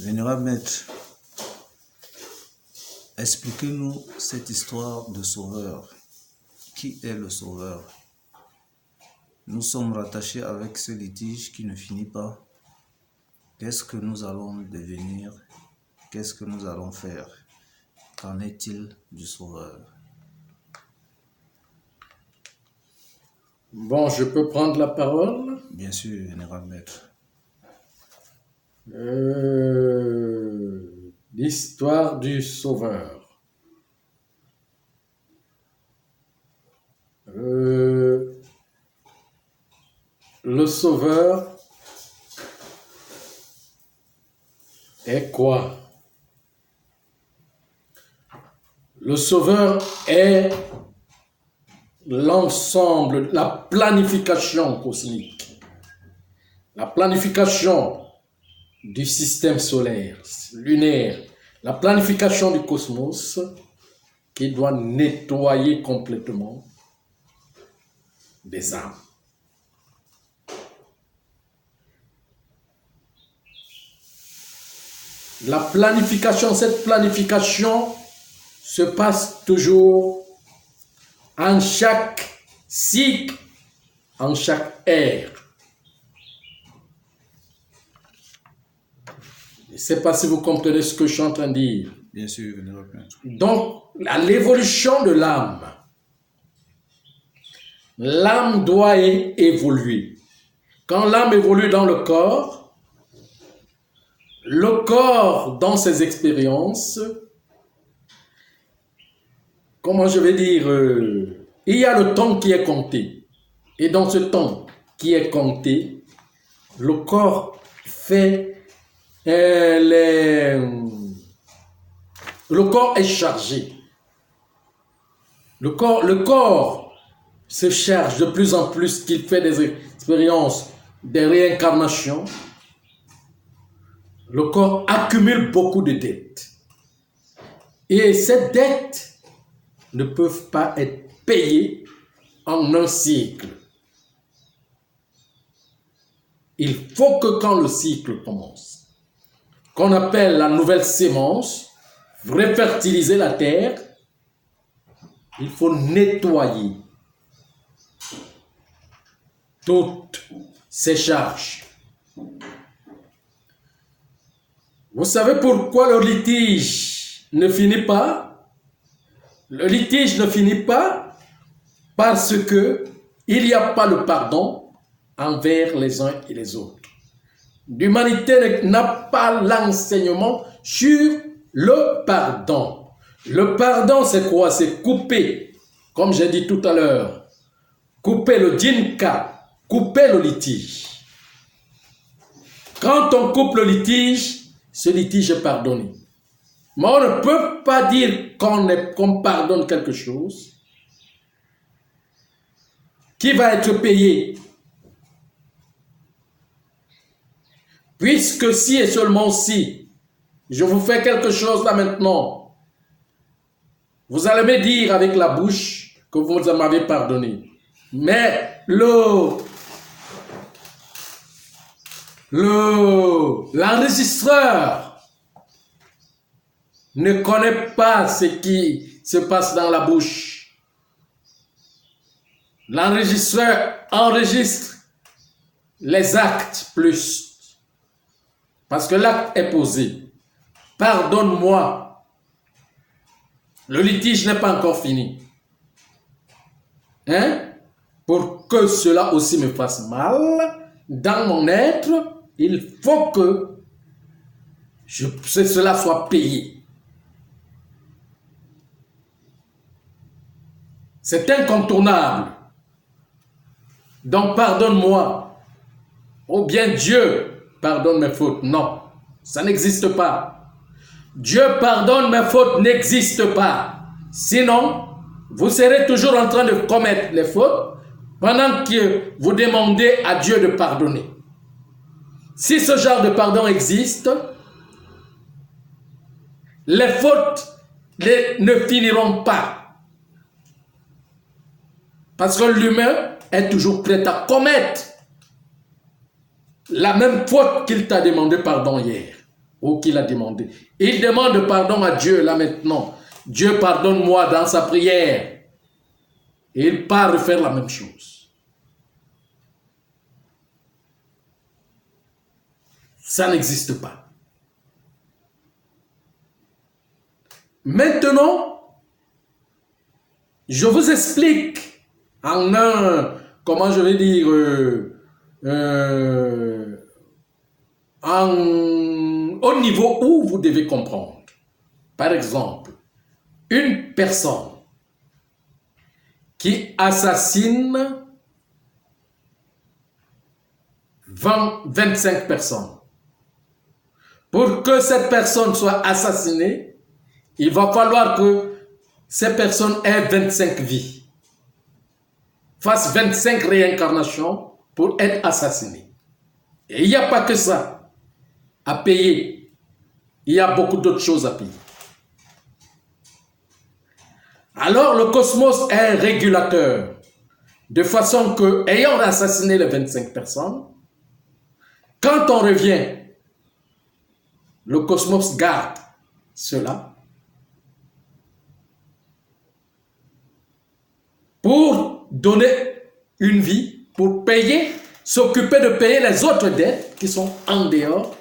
Vénérable Maître, expliquez-nous cette histoire de sauveur. Qui est le sauveur? Nous sommes rattachés avec ce litige qui ne finit pas. Qu'est-ce que nous allons devenir? Qu'est-ce que nous allons faire? Qu'en est-il du sauveur? Bon, je peux prendre la parole? Bien sûr, Vénérable Maître. L'histoire du sauveur. Le sauveur est quoi? Le sauveur est l'ensemble, la planification cosmique, la planification du système solaire, lunaire, la planification du cosmos qui doit nettoyer complètement des âmes. La planification, cette planification se passe toujours en chaque cycle, en chaque ère. Je ne sais pas si vous comprenez ce que je suis en train de dire. Bien sûr, Vénérable Maître. Donc, à l'évolution de l'âme doit évoluer. Quand l'âme évolue dans le corps dans ses expériences, comment je vais dire, il y a le temps qui est compté. Et dans ce temps qui est compté, le corps fait le corps est chargé. Le corps se charge de plus en plus qu'il fait des expériences, des réincarnations. Le corps accumule beaucoup de dettes. Et ces dettes ne peuvent pas être payées en un cycle. Il faut que quand le cycle commence, qu'on appelle la nouvelle sémence, refertiliser la terre, il faut nettoyer toutes ces charges. Vous savez pourquoi le litige ne finit pas? Le litige ne finit pas parce que il n'y a pas le pardon envers les uns et les autres. L'humanité n'a pas l'enseignement sur le pardon. Le pardon, c'est quoi? C'est couper, comme j'ai dit tout à l'heure, couper le jinka, couper le litige. Quand on coupe le litige, ce litige est pardonné. Mais on ne peut pas dire qu'on pardonne quelque chose qui va être payé. Puisque si et seulement si je vous fais quelque chose là maintenant, vous allez me dire avec la bouche que vous m'avez pardonné. Mais l'enregistreur ne connaît pas ce qui se passe dans la bouche. L'enregistreur enregistre les actes plus. Parce que l'acte est posé. Pardonne-moi. Le litige n'est pas encore fini. Pour que cela aussi me fasse mal dans mon être, il faut que cela soit payé. C'est incontournable. Donc pardonne-moi. Ou bien Dieu pardonne mes fautes. Non, ça n'existe pas. Dieu pardonne mes fautes n'existe pas. Sinon, vous serez toujours en train de commettre les fautes pendant que vous demandez à Dieu de pardonner. Si ce genre de pardon existe, les fautes ne finiront pas. Parce que l'humain est toujours prêt à commettre la même faute qu'il t'a demandé pardon hier. ou qu'il a demandé. Il demande pardon à Dieu là maintenant. Dieu pardonne-moi dans sa prière. Et il part refaire la même chose. Ça n'existe pas. Maintenant, je vous explique en un, comment je vais dire, au niveau où vous devez comprendre. Par exemple, une personne qui assassine 25 personnes. Pour que cette personne soit assassinée, il va falloir que ces personnes aient 25 vies, fassent 25 réincarnations pour être assassinées. Et il n'y a pas que ça à payer. Il y a beaucoup d'autres choses à payer. Alors le cosmos est un régulateur, de façon que, ayant assassiné les 25 personnes, quand on revient, le cosmos garde cela pour donner une vie, pour payer, s'occuper de payer les autres dettes qui sont en dehors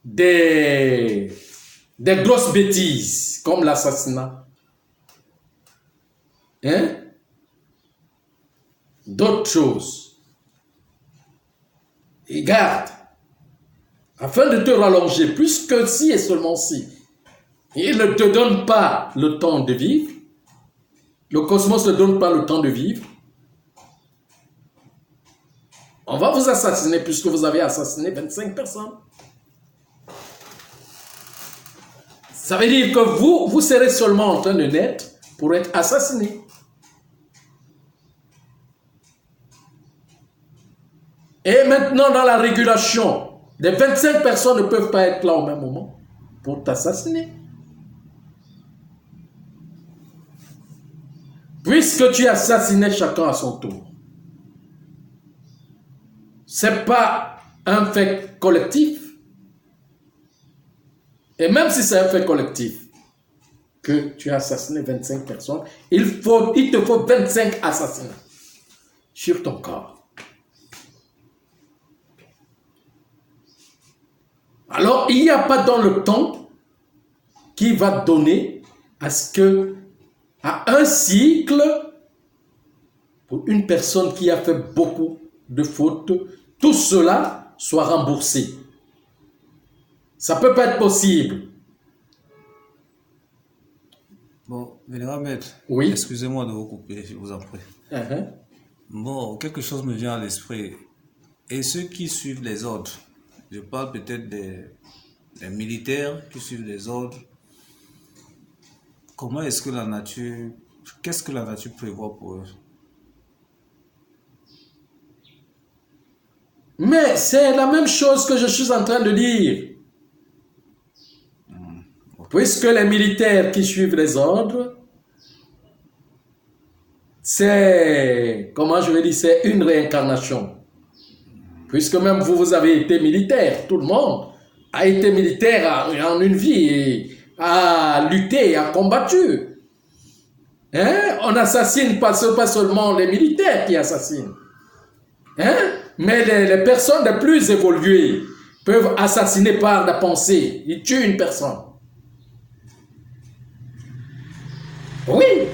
des grosses bêtises comme l'assassinat. Hein? D'autres choses. Il garde afin de te rallonger plus que si et seulement si. Il ne te donne pas le temps de vivre. Le cosmos ne donne pas le temps de vivre. On va vous assassiner puisque vous avez assassiné 25 personnes. Ça veut dire que vous serez seulement en train de naître pour être assassiné. Et maintenant, dans la régulation, les 25 personnes ne peuvent pas être là au même moment pour t'assassiner. Puisque tu assassinais chacun à son tour. Ce n'est pas un fait collectif. Et même si c'est un fait collectif, que tu as assassiné 25 personnes, il te faut 25 assassinats sur ton corps. Alors, il n'y a pas dans le temps qui va donner à un cycle, pour une personne qui a fait beaucoup de fautes, tout cela soit remboursé. Ça ne peut pas être possible. Bon, vénérable maître, oui. Excusez-moi de vous couper, je vous en prie. Bon, quelque chose me vient à l'esprit. Et ceux qui suivent les ordres, je parle peut-être des militaires qui suivent les ordres, comment est-ce que la nature, qu'est-ce que la nature prévoit pour eux? Mais c'est la même chose que je suis en train de dire. Puisque les militaires qui suivent les ordres, c'est, comment je vais dire, c'est une réincarnation. Puisque même vous avez été militaire, tout le monde a été militaire en une vie, et a lutté, a combattu. Hein? On n'assassine pas seulement les militaires qui assassinent. Hein? Mais les personnes les plus évoluées peuvent assassiner par la pensée. Ils tuent une personne. Oui.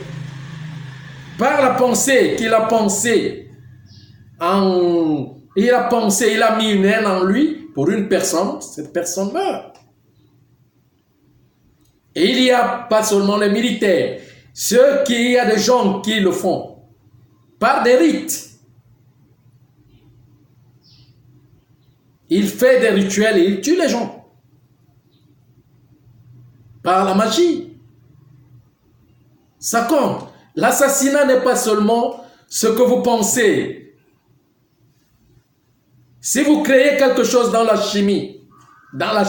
Par la pensée qu'il a pensé. Il a mis une haine en lui pour une personne. Cette personne meurt. Et il n'y a pas seulement les militaires. Il y a des gens qui le font. Par des rites. Il fait des rituels et il tue les gens. Par la magie. Ça compte. L'assassinat n'est pas seulement ce que vous pensez. Si vous créez quelque chose dans la chimie, dans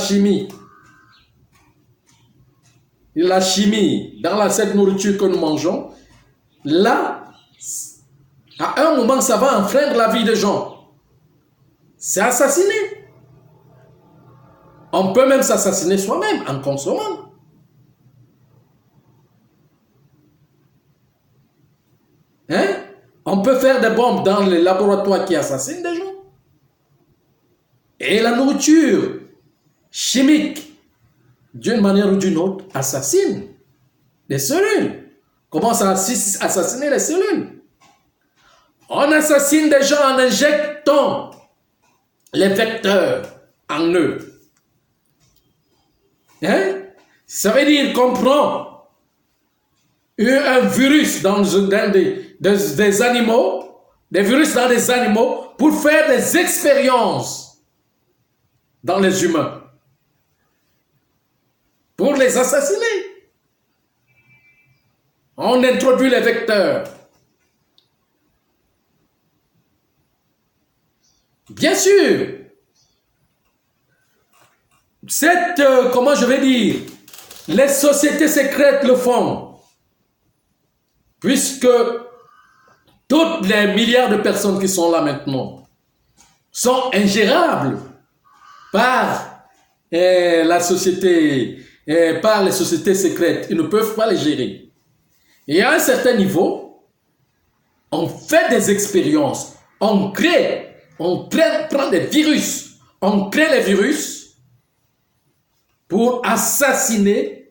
cette nourriture que nous mangeons, là, à un moment, ça va enfreindre la vie des gens. C'est assassiner. On peut même s'assassiner soi-même en consommant. Hein? On peut faire des bombes dans les laboratoires qui assassinent des gens. Et la nourriture chimique, d'une manière ou d'une autre, assassine les cellules. Commence à assassiner les cellules. On assassine des gens en injectant les vecteurs en eux. Hein? Ça veut dire qu'on prend un virus dans des animaux, des virus dans des animaux, pour faire des expériences dans les humains, pour les assassiner. On introduit les vecteurs. Bien sûr, comment je vais dire, les sociétés secrètes le font, puisque toutes les milliards de personnes qui sont là maintenant sont ingérables par la société, par les sociétés secrètes. Ils ne peuvent pas les gérer. Et à un certain niveau, on fait des expériences, on prend des virus, on crée les virus pour assassiner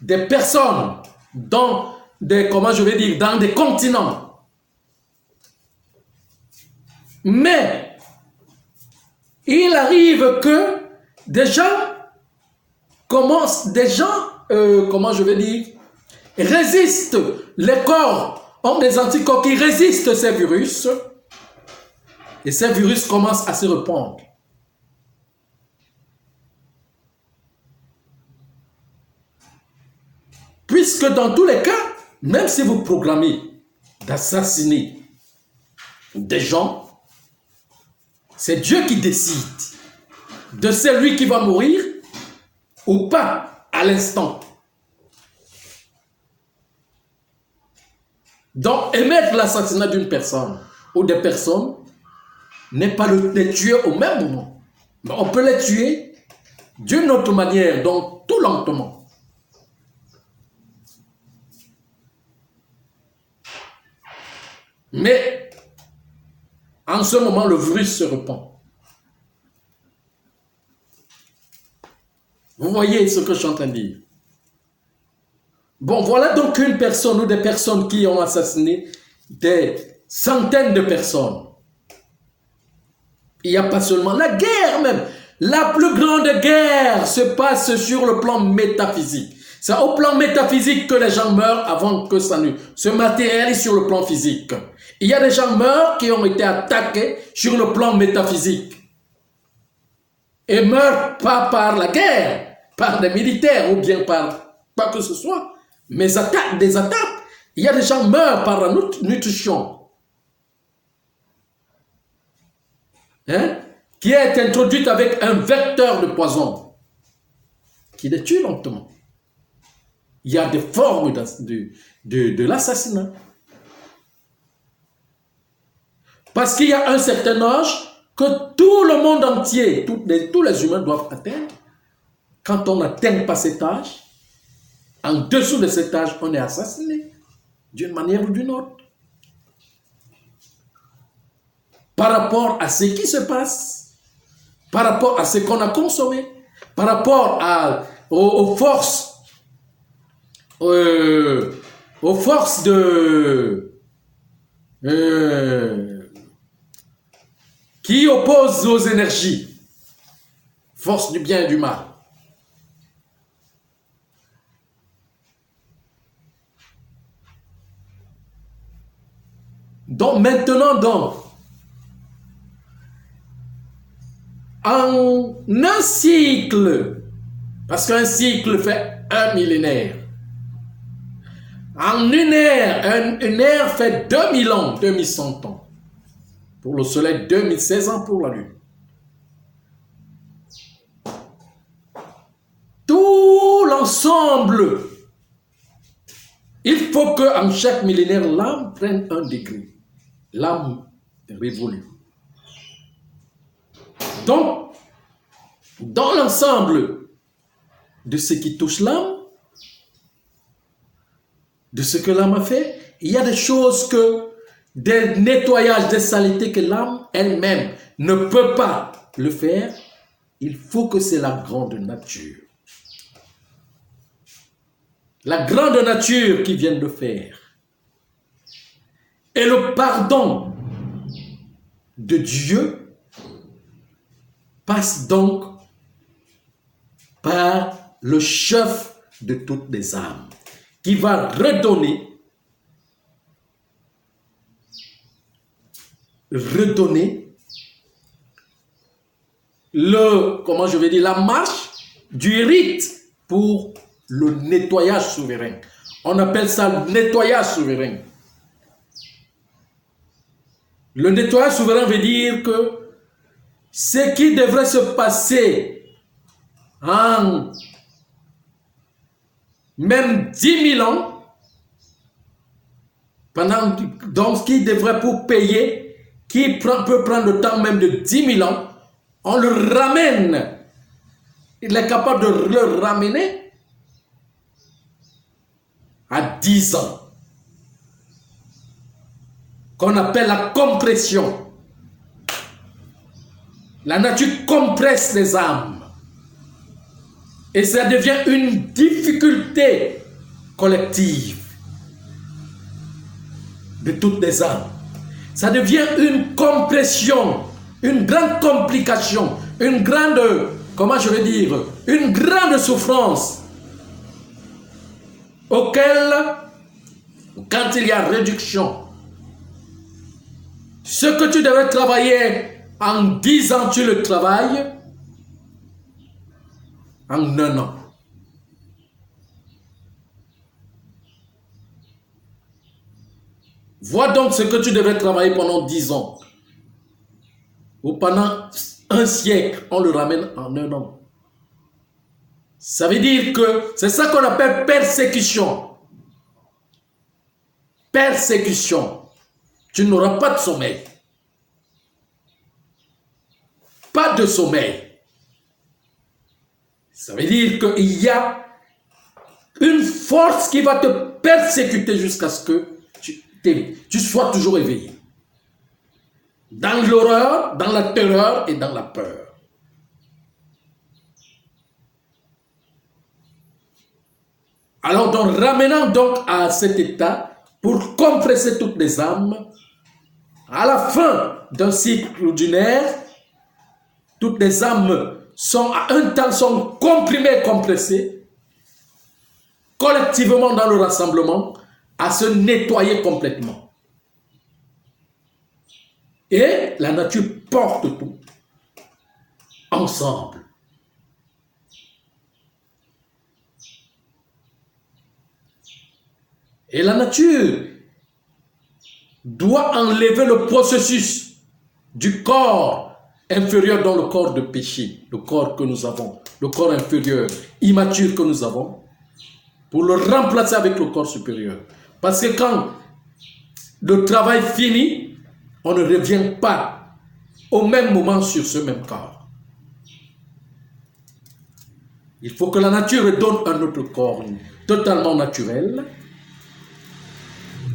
des personnes dans dans des continents. Mais il arrive que des gens résistent. Les corps ont des anticorps qui résistent ces virus et ces virus commencent à se répandre. Puisque dans tous les cas, même si vous programmez d'assassiner des gens, c'est Dieu qui décide de celui qui va mourir ou pas à l'instant. Donc, émettre l'assassinat d'une personne ou des personnes n'est pas les tuer au même moment. Mais on peut les tuer d'une autre manière, donc tout lentement. Mais en ce moment, le virus se répand. Vous voyez ce que je suis en train de dire. Bon, voilà donc une personne ou des personnes qui ont assassiné des centaines de personnes. Il n'y a pas seulement la guerre même. La plus grande guerre se passe sur le plan métaphysique. C'est au plan métaphysique que les gens meurent avant que ça ne se matérialise sur le plan physique. Il y a des gens morts qui ont été attaqués sur le plan métaphysique. Et meurent pas par la guerre, par des militaires ou bien par quoi que ce soit, mais des attaques. Il y a des gens qui meurent par la nutrition. Qui est introduite avec un vecteur de poison qui les tue lentement. Il y a des formes de l'assassinat. Parce qu'il y a un certain âge que tout le monde entier, tous les humains doivent atteindre. Quand on n'atteint pas cet âge, en dessous de cet âge, on est assassiné d'une manière ou d'une autre. Par rapport à ce qui se passe, par rapport à ce qu'on a consommé, par rapport aux forces qui opposent aux énergies, force du bien et du mal. Donc maintenant, en un cycle, parce qu'un cycle fait un millénaire, en une ère fait 2000 ans, 2100 ans. Pour le soleil, 2016 ans pour la lune. Tout l'ensemble, il faut qu'en chaque millénaire, l'âme prenne un degré. L'âme révolue. Donc, dans l'ensemble de ce qui touche l'âme, de ce que l'âme a fait, il y a des choses des nettoyages, des saletés que l'âme elle-même ne peut pas le faire. Il faut que c'est la grande nature. La grande nature qui vient de faire. Et le pardon de Dieu passe donc par le chef de toutes les âmes, qui va redonner la marche du rite pour le nettoyage souverain. On appelle ça le nettoyage souverain. Le nettoyage souverain veut dire que ce qui devrait se passer en même 10 000 ans, donc qui devrait pour payer, peut prendre le temps même de 10 000 ans, on le ramène. Il est capable de le ramener à 10 ans. Qu'on appelle la compression. La nature compresse les âmes. Et ça devient une difficulté collective de toutes les âmes. Ça devient une compression, une grande complication, une grande, une grande souffrance auquel, quand il y a réduction, ce que tu devais travailler en 10 ans, tu le travailles en 1 an. Vois donc ce que tu devais travailler pendant 10 ans. Ou pendant 1 siècle, on le ramène en 1 an. Ça veut dire que c'est ça qu'on appelle persécution. Persécution. Tu n'auras pas de sommeil. Pas de sommeil. Ça veut dire qu'il y a une force qui va te persécuter jusqu'à ce que tu sois toujours éveillé. Dans l'horreur, dans la terreur et dans la peur. Alors, ramenant donc à cet état, pour compresser toutes les âmes, à la fin d'un cycle lunaire, toutes les âmes à un temps sont comprimées, compressées, collectivement dans le rassemblement, à se nettoyer complètement. Et la nature porte tout ensemble. Et la nature doit enlever le processus du corps inférieur dans le corps de péché, le corps que nous avons, le corps inférieur, immature que nous avons, pour le remplacer avec le corps supérieur. Parce que quand le travail finit, on ne revient pas au même moment sur ce même corps. Il faut que la nature donne un autre corps totalement naturel,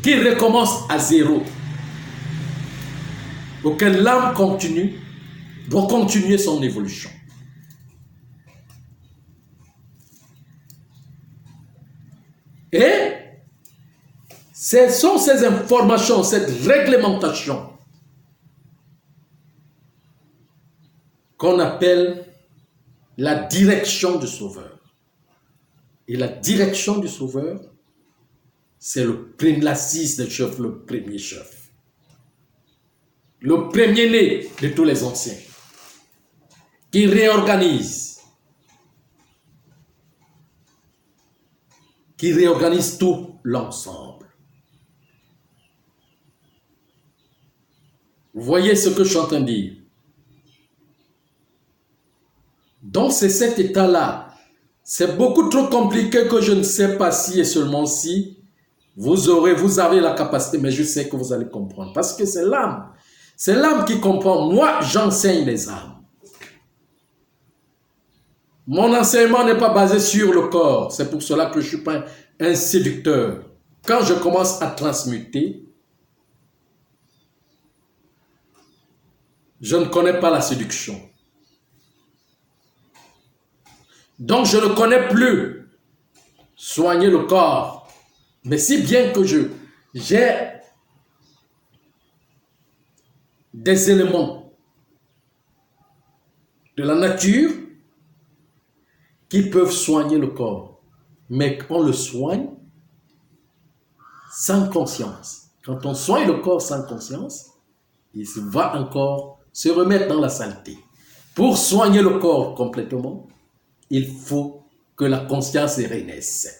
qui recommence à zéro, auquel l'âme doit continuer son évolution. Et ce sont ces informations, cette réglementation qu'on appelle la direction du Sauveur. Et la direction du Sauveur, c'est l'assise des chefs, le premier chef. Le premier-né de tous les anciens. Qui réorganise. Qui réorganise tout l'ensemble. Vous voyez ce que je suis en train de dire. Donc c'est cet état-là. C'est beaucoup trop compliqué que je ne sais pas si et seulement si vous avez la capacité, mais je sais que vous allez comprendre. Parce que c'est l'âme. C'est l'âme qui comprend. Moi, j'enseigne les âmes. Mon enseignement n'est pas basé sur le corps. C'est pour cela que je ne suis pas un séducteur. Quand je commence à transmuter, je ne connais pas la séduction. Donc je ne connais plus soigner le corps. Mais si bien que j'ai des éléments de la nature qui peuvent soigner le corps. Mais on le soigne sans conscience. Quand on soigne le corps sans conscience, il va encore se remettre dans la saleté. Pour soigner le corps complètement, il faut que la conscience renaisse.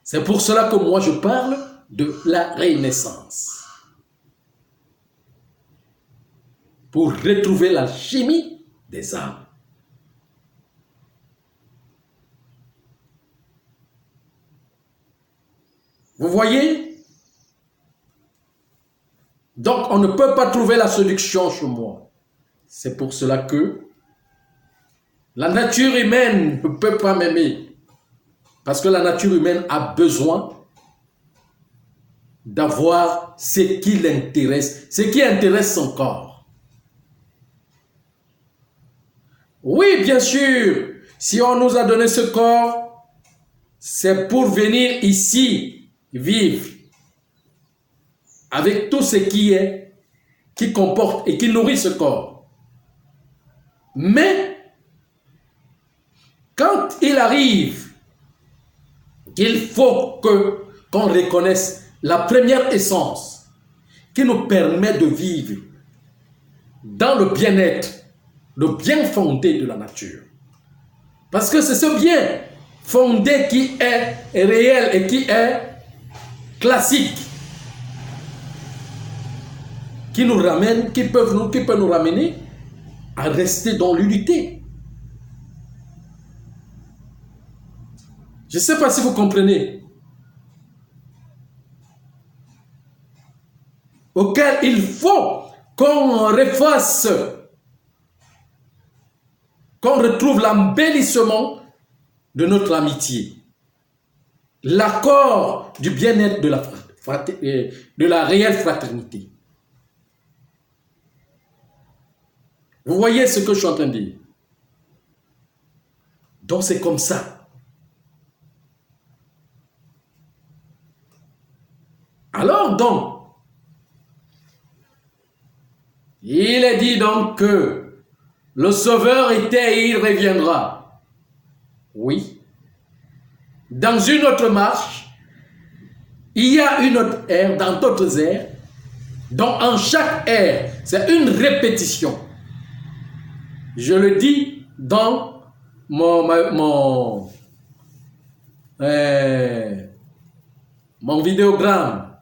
C'est pour cela que moi je parle de la renaissance. Pour retrouver la chimie des âmes. Vous voyez? Donc on ne peut pas trouver la séduction chez moi. C'est pour cela que la nature humaine ne peut pas m'aimer. Parce que la nature humaine a besoin d'avoir ce qui l'intéresse, ce qui intéresse son corps. Oui, bien sûr, si on nous a donné ce corps, c'est pour venir ici vivre avec tout ce qui comporte et qui nourrit ce corps. Mais quand il arrive qu'il faut qu'on reconnaisse la première essence qui nous permet de vivre dans le bien-être, le bien fondé de la nature. Parce que c'est ce bien fondé qui est réel et qui est classique, qui nous ramène, qui peut nous ramener à rester dans l'unité. Je ne sais pas si vous comprenez. Auquel il faut qu'on refasse, qu'on retrouve l'embellissement de notre amitié. L'accord du bien-être de la réelle fraternité. Vous voyez ce que je suis en train de dire? Donc c'est comme ça. Alors donc, il est dit donc que le Sauveur était et il reviendra. Oui. Dans une autre marche, il y a une autre ère, dans d'autres ères. Donc en chaque ère, c'est une répétition. Je le dis dans mon vidéogramme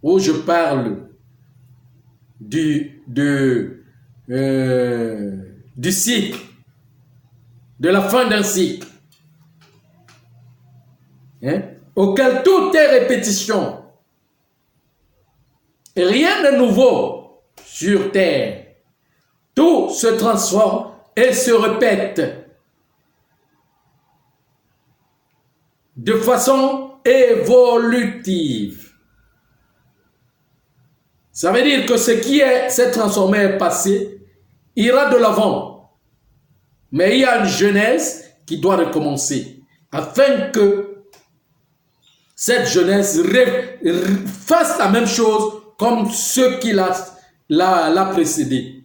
où je parle du cycle, de la fin d'un cycle, auquel tout est répétition. Et rien de nouveau sur terre. Tout se transforme et se répète de façon évolutive. Ça veut dire que ce qui s'est transformé et passé ira de l'avant. Mais il y a une genèse qui doit recommencer afin que cette genèse fasse la même chose comme ceux qui l'a précédé.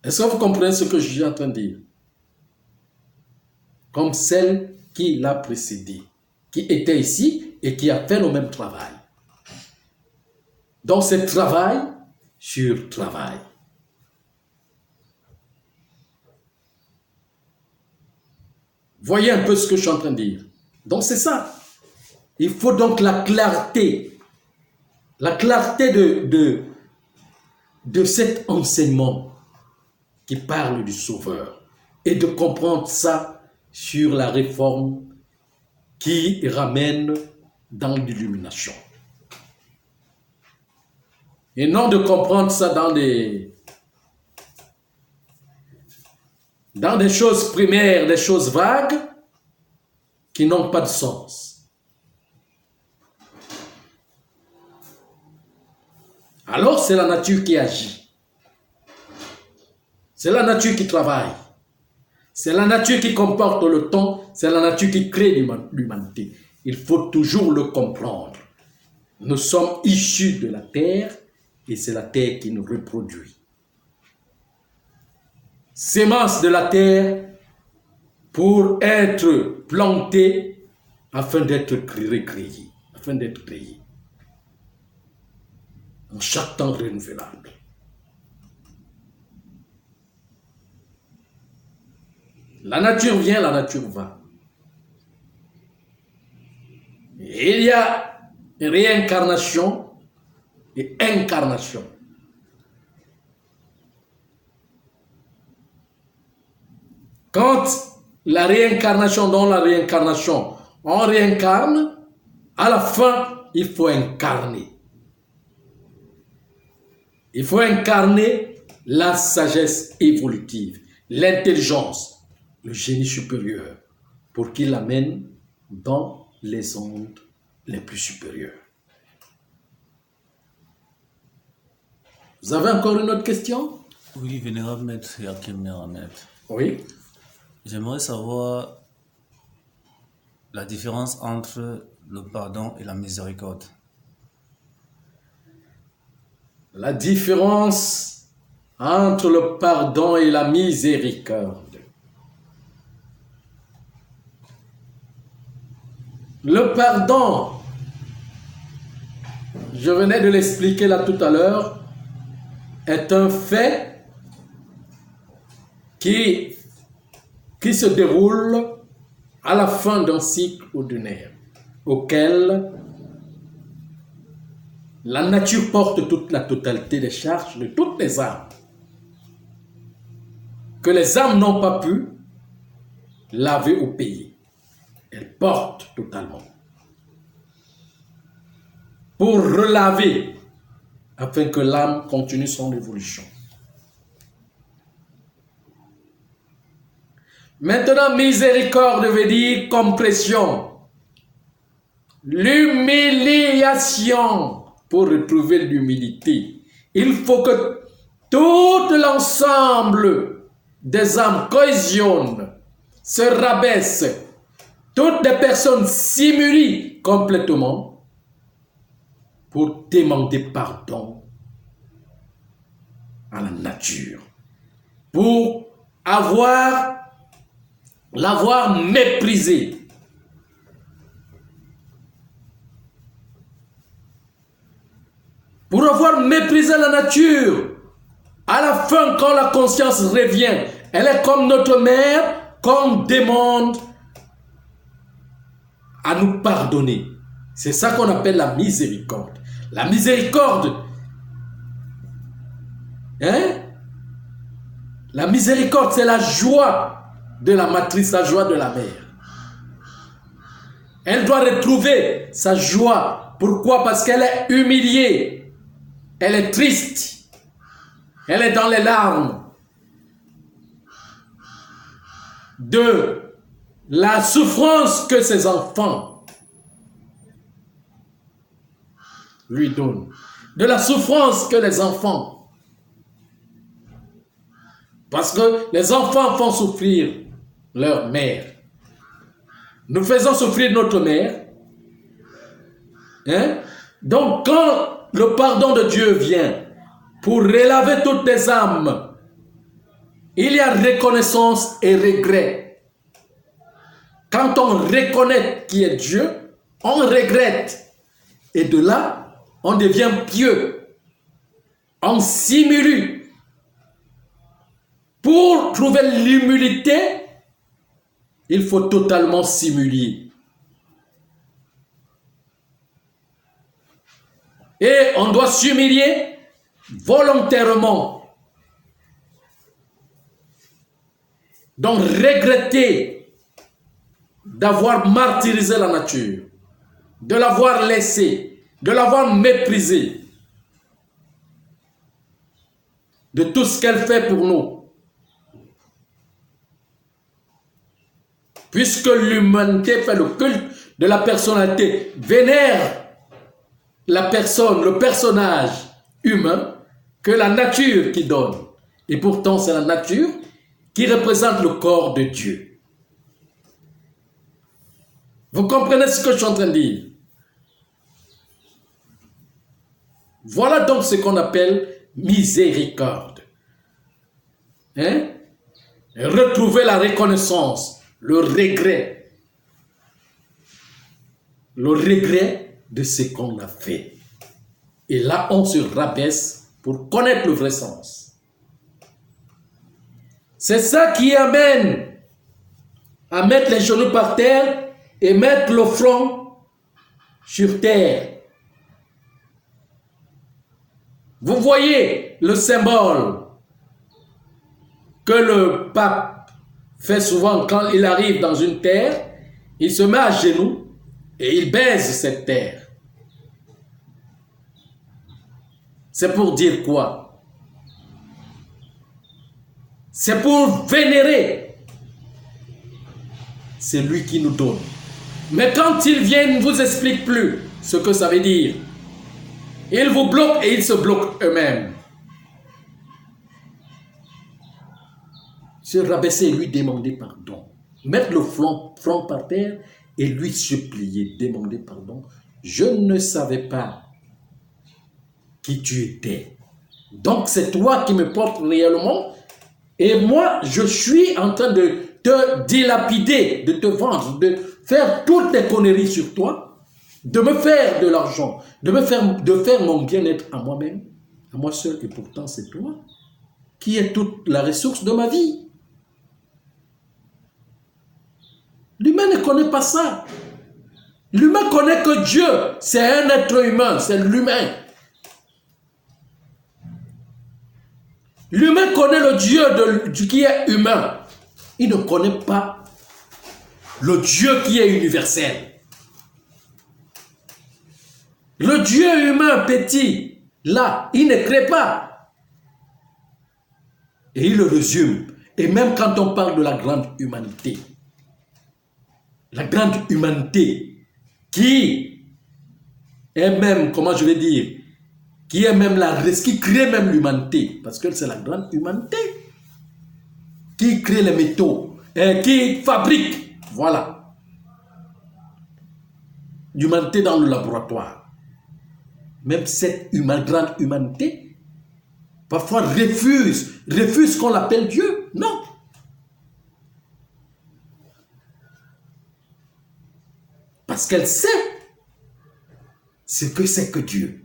Est-ce que vous comprenez ce que je suis en train de dire? Comme celle qui l'a précédé, qui était ici et qui a fait le même travail. Donc c'est travail sur travail. Voyez un peu ce que je suis en train de dire. Donc c'est ça. Il faut donc la clarté de cet enseignement qui parle du Sauveur et de comprendre ça sur la réforme qui ramène dans l'illumination. Et non de comprendre ça dans des choses primaires, des choses vagues qui n'ont pas de sens. Alors c'est la nature qui agit. C'est la nature qui travaille. C'est la nature qui comporte le temps. C'est la nature qui crée l'humanité. Il faut toujours le comprendre. Nous sommes issus de la terre et c'est la terre qui nous reproduit. Sémence de la terre pour être plantée afin d'être recréée, afin d'être créée. En chaque temps renouvelable. La nature vient, la nature va. Et il y a réincarnation et incarnation. Quand la réincarnation, dans la réincarnation, on réincarne, à la fin, il faut incarner. Il faut incarner la sagesse évolutive, l'intelligence, le génie supérieur, pour qu'il l'amène dans les ondes les plus supérieures. Vous avez encore une autre question? Oui, vénérable maître Yakim Meramet. Oui. J'aimerais savoir la différence entre le pardon et la miséricorde. La différence entre le pardon et la miséricorde. Le pardon, je venais de l'expliquer là tout à l'heure, est un fait qui se déroule à la fin d'un cycle ordinaire, auquel la nature porte toute la totalité des charges de toutes les âmes, que les âmes n'ont pas pu laver ou payer. Elles portent totalement. Pour relaver, afin que l'âme continue son évolution. Maintenant, miséricorde veut dire compression, l'humiliation. Pour retrouver l'humilité, il faut que tout l'ensemble des âmes cohésionnent, se rabaissent, toutes les personnes s'humilient complètement pour demander pardon à la nature, pour l'avoir méprisé. Pour avoir méprisé la nature, à la fin, quand la conscience revient, elle est comme notre mère qu'on demande à nous pardonner. C'est ça qu'on appelle la miséricorde. La miséricorde, la miséricorde, c'est la joie de la matrice, la joie de la mère. Elle doit retrouver sa joie. Pourquoi? Parce qu'elle est humiliée. Elle est triste. Elle est dans les larmes de la souffrance que ses enfants lui donnent. De la souffrance que les enfants. Parce que les enfants font souffrir leur mère. Nous faisons souffrir notre mère. Donc quand le pardon de Dieu vient pour relaver toutes les âmes, il y a reconnaissance et regret. Quand on reconnaît qui est Dieu, on regrette. Et de là, on devient pieux. On s'humilie. Pour trouver l'humilité, il faut totalement s'humilier. Et on doit s'humilier volontairement. Donc regretter d'avoir martyrisé la nature, de l'avoir laissée, de l'avoir méprisée. de tout ce qu'elle fait pour nous. Puisque l'humanité fait le culte de la personnalité, vénère la personne, le personnage humain, que la nature qui donne. Et pourtant, c'est la nature qui représente le corps de Dieu. Vous comprenez ce que je suis en train de dire? Voilà donc ce qu'on appelle miséricorde. Hein? Retrouver la reconnaissance, le regret. Le regret de ce qu'on a fait. Et là, on se rabaisse pour connaître le vrai sens. C'est ça qui amène à mettre les genoux par terre et mettre le front sur terre. Vous voyez le symbole que le pape fait souvent quand il arrive dans une terre, il se met à genoux et il baise cette terre. C'est pour dire quoi? C'est pour vénérer. C'est lui qui nous donne. Mais quand ils viennent, ils ne vous expliquent plus ce que ça veut dire. Ils vous bloquent et ils se bloquent eux-mêmes. Se rabaisser et lui demander pardon. Mettre le front par terre et lui supplier, demander pardon. Je ne savais pas qui tu étais. Donc c'est toi qui me portes réellement. Et moi, je suis en train de te dilapider, de te vendre, de faire toutes les conneries sur toi, de me faire de l'argent, de faire mon bien-être à moi-même, à moi seul, et pourtant c'est toi qui es toute la ressource de ma vie. L'humain ne connaît pas ça. L'humain connaît que Dieu, c'est un être humain, c'est l'humain. L'humain connaît le Dieu qui est humain. Il ne connaît pas le Dieu qui est universel. Le Dieu humain petit, là, il ne crée pas. Et il le résume. Et même quand on parle de la grande humanité qui est même, comment je vais dire, qui est même qui crée même l'humanité, parce que c'est la grande humanité qui crée les métaux, et qui fabrique, voilà, l'humanité dans le laboratoire. Même cette grande humanité, parfois refuse qu'on l'appelle Dieu. Non. Parce qu'elle sait ce que c'est que Dieu.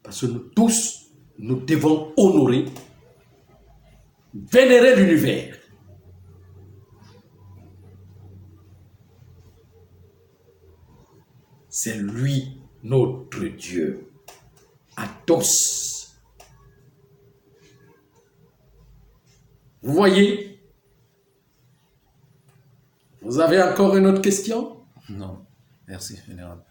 Parce que nous tous, nous devons honorer, vénérer l'univers. C'est lui, notre Dieu, à tous. Vous voyez? Vous avez encore une autre question? Non, merci, Vénérable.